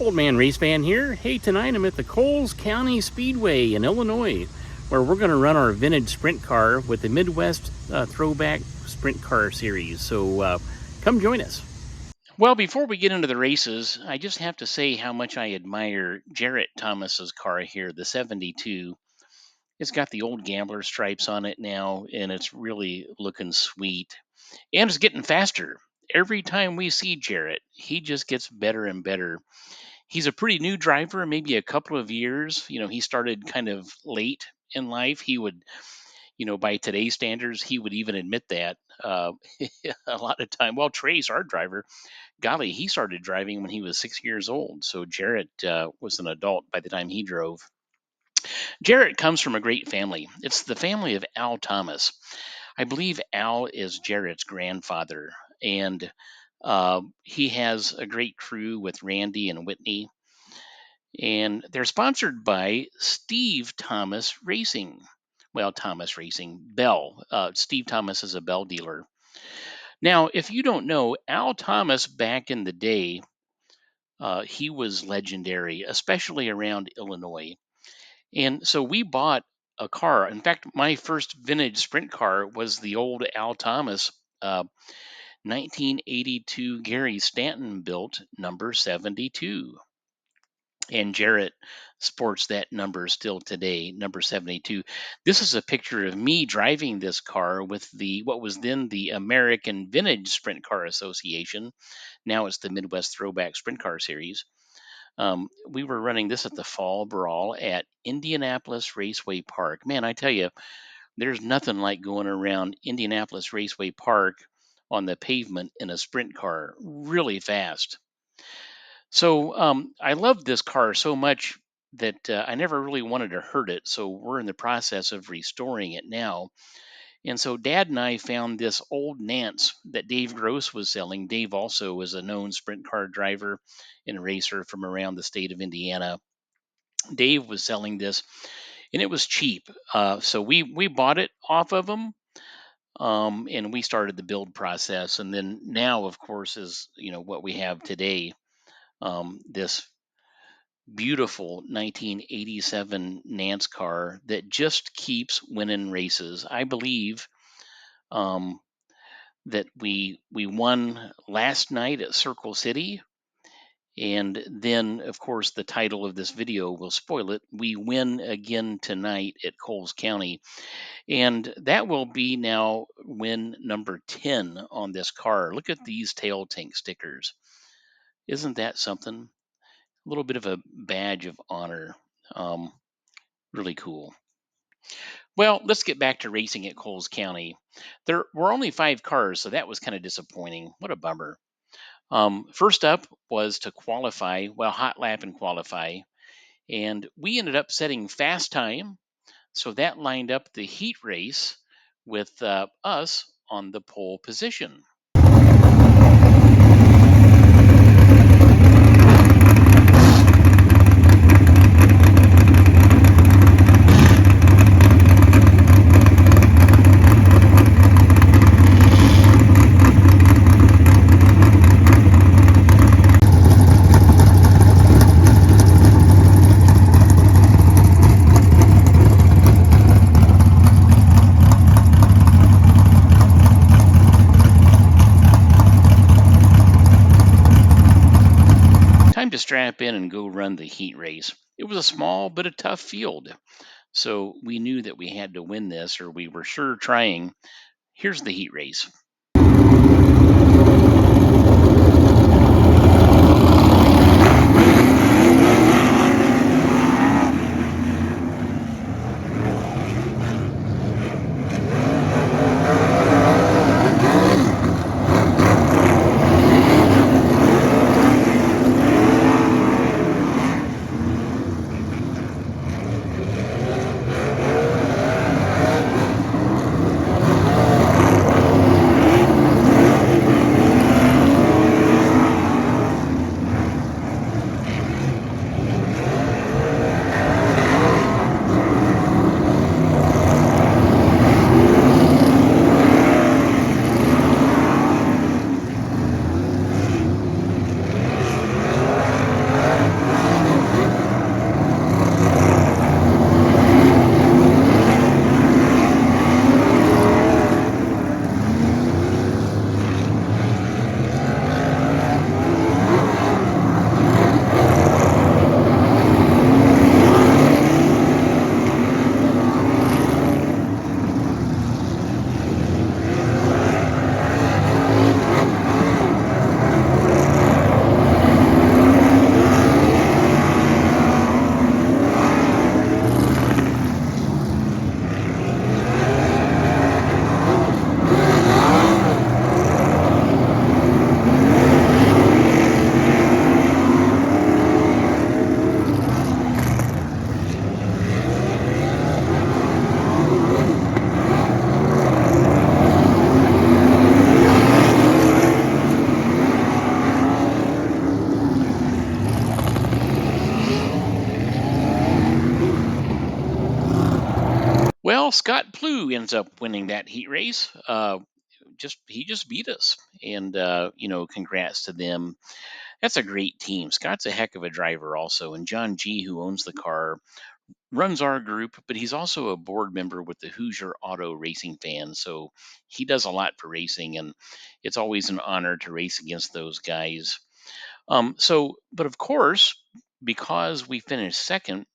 Old Man Race Fan here. Hey, tonight I'm at the Coles County Speedway in Illinois, where we're going to run our vintage sprint car with the Midwest Throwback Sprint Car Series. So come join us. Well, before we get into the races, I just have to say how much I admire Jarrett Thomas's car here, the 72. It's got the old gambler stripes on it now, and it's really looking sweet. And it's getting faster. Every time we see Jarrett, he just gets better and better. He's a pretty new driver, maybe a couple of years. He started kind of late in life. He would, by today's standards, he would even admit that a lot of time. Well, Trey's our driver. Golly, he started driving when he was 6 years old. So Jarrett was an adult by the time he drove. Jarrett comes from a great family. It's the family of Al Thomas. I believe Al is Jarrett's grandfather, and he has a great crew with Randy and Whitney. And they're sponsored by Steve Thomas Racing. Well, Thomas Racing, Bell. Steve Thomas is a Bell dealer. Now, if you don't know, Al Thomas back in the day, he was legendary, especially around Illinois. And so we bought a car. In fact, my first vintage sprint car was the old Al Thomas 1982 Gary Stanton built number 72. And Jarrett sports that number still today, number 72. This is a picture of me driving this car with what was then the American Vintage Sprint Car Association. Now it's the Midwest Throwback Sprint Car Series. We were running this at the Fall Brawl at Indianapolis Raceway Park. Man, I tell you, there's nothing like going around Indianapolis Raceway Park on the pavement in a sprint car really fast. So I loved this car so much that I never really wanted to hurt it. So we're in the process of restoring it now. And so Dad and I found this old Nance that Dave Gross was selling. Dave also is a known sprint car driver and racer from around the state of Indiana. Dave was selling this, and it was cheap. So we bought it off of him, and we started the build process. And then now, of course, is what we have today. This beautiful 1987 Nance car that just keeps winning races. I believe that we won last night at Circle City, and then of course the title of this video will spoil it. We win again tonight at Coles County, and that will be now win number 10 on this car. Look at these tail tank stickers. Isn't that something? A little bit of a badge of honor. Really cool. Well, let's get back to racing at Coles County. There were only 5 cars, so that was kind of disappointing. What a bummer. First up was to qualify, hot lap and qualify. And we ended up setting fast time. So that lined up the heat race with us on the pole position. To strap in and go run the heat race. It was a small but a tough field, so we knew that we had to win this, or we were sure trying. Here's the heat race. Well, Scott Plue ends up winning that heat race. He just beat us, and congrats to them. That's a great team. Scott's a heck of a driver, also, and John G, who owns the car, runs our group, but he's also a board member with the Hoosier Auto Racing Fans. So he does a lot for racing, and it's always an honor to race against those guys. But of course, because we finished second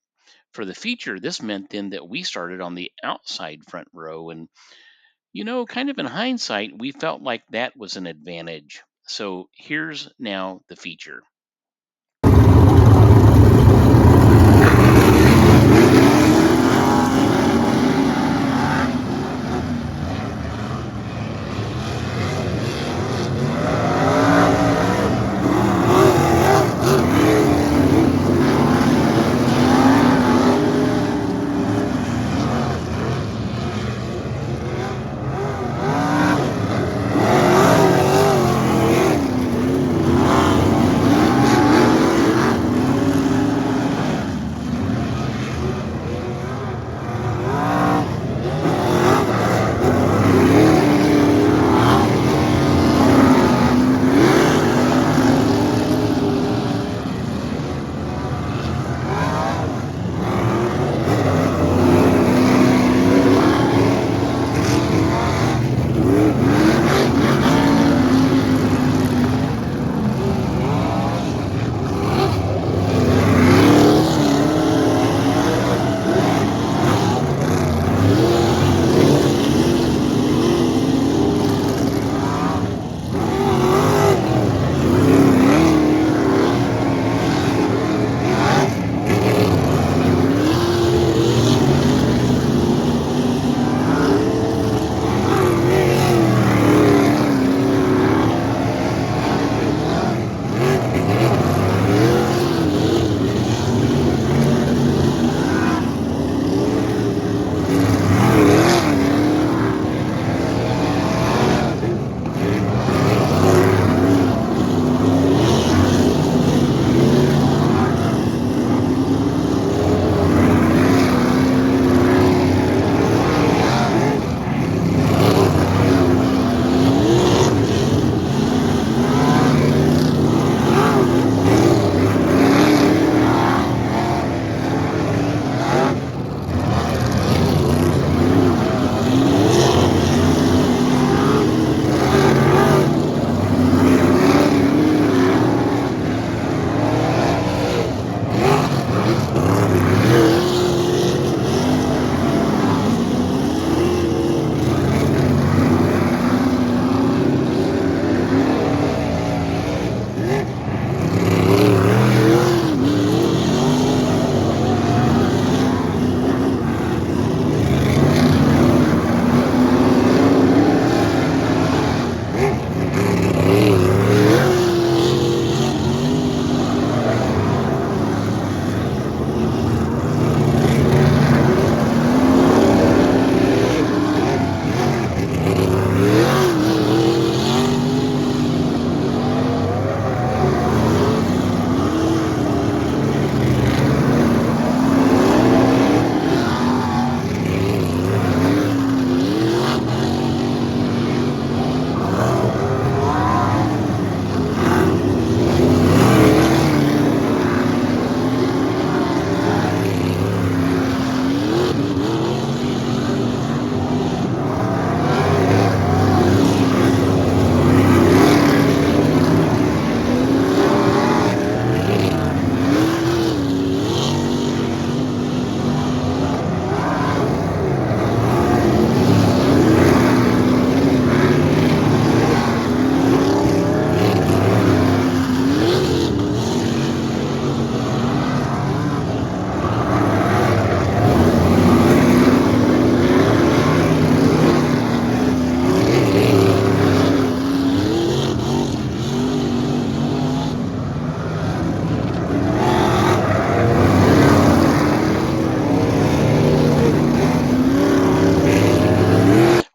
for the feature, this meant then that we started on the outside front row. And, kind of in hindsight, we felt like that was an advantage. So here's now the feature.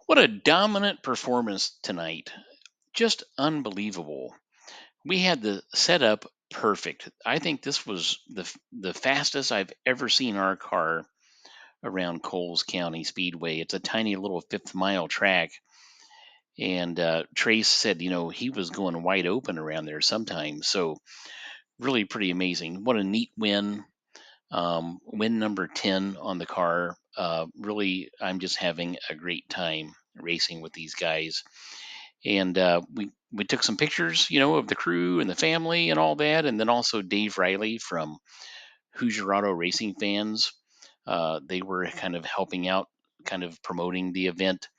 What a dominant performance tonight. Just unbelievable. We had the setup perfect. I think this was the fastest I've ever seen our car around Coles County Speedway. It's a tiny little 5th mile track. And Trace said, he was going wide open around there sometimes. So really pretty amazing. What a neat win. Win number 10 on the car. Really, I'm just having a great time racing with these guys. And we took some pictures, of the crew and the family and all that. And then also Dave Riley from Hoosier Auto Racing Fans. They were kind of helping out, kind of promoting the event.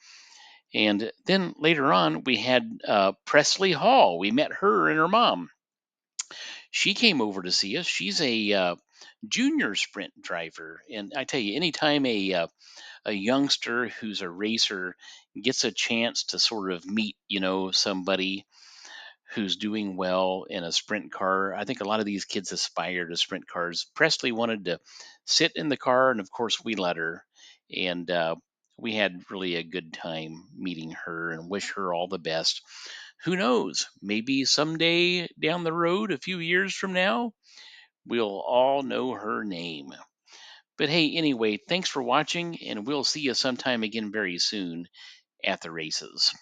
And then later on, we had Presley Hall. We met her and her mom. She came over to see us. She's a junior sprint driver, and I tell you, anytime a youngster who's a racer gets a chance to sort of meet, somebody who's doing well in a sprint car, I think a lot of these kids aspire to sprint cars. Presley wanted to sit in the car, and of course, we let her, and we had really a good time meeting her and wish her all the best. Who knows? Maybe someday down the road, a few years from now, we'll all know her name. But hey, anyway, thanks for watching, and we'll see you sometime again very soon at the races.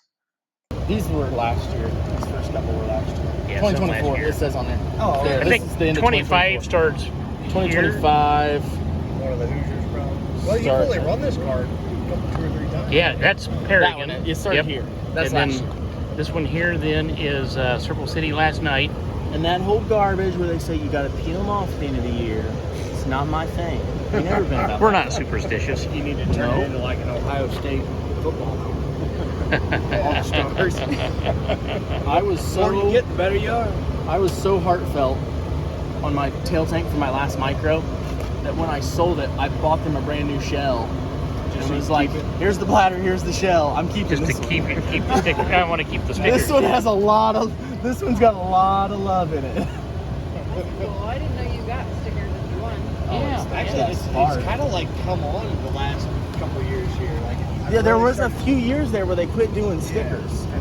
These were last year. These first couple were last year. Yeah, some last 2024, year. it says on there. Oh, There, I this think is the end of 25 starts 2025. one of the Hoosiers, probably. Well, you've Start. only run this car two or three times. Yeah, that's That Paragon. one, you start Yep. here. That's And last then year. this one here then is Circle City last night. And that whole garbage where they say you got to peel them off at the end of the year, it's not my thing. We've never been about We're that. not superstitious. You need to turn No. it into like an Ohio State football. All stars. I was The more you so get, the better you are. I was so heartfelt on my tail tank for my last micro that when I sold it, I bought them a brand new shell. Just And so it was you like, keep it. here's the bladder, here's the shell. I'm keeping Just this to one. keep the sticker. I want to keep the sticker. This one has this one's got a lot of love in it. Cool. I didn't know you got stickers if you won. Yeah. Actually, it's hard. kind of like come on in the last couple of years here. Like, Yeah, there was a few years there where they quit doing stickers. And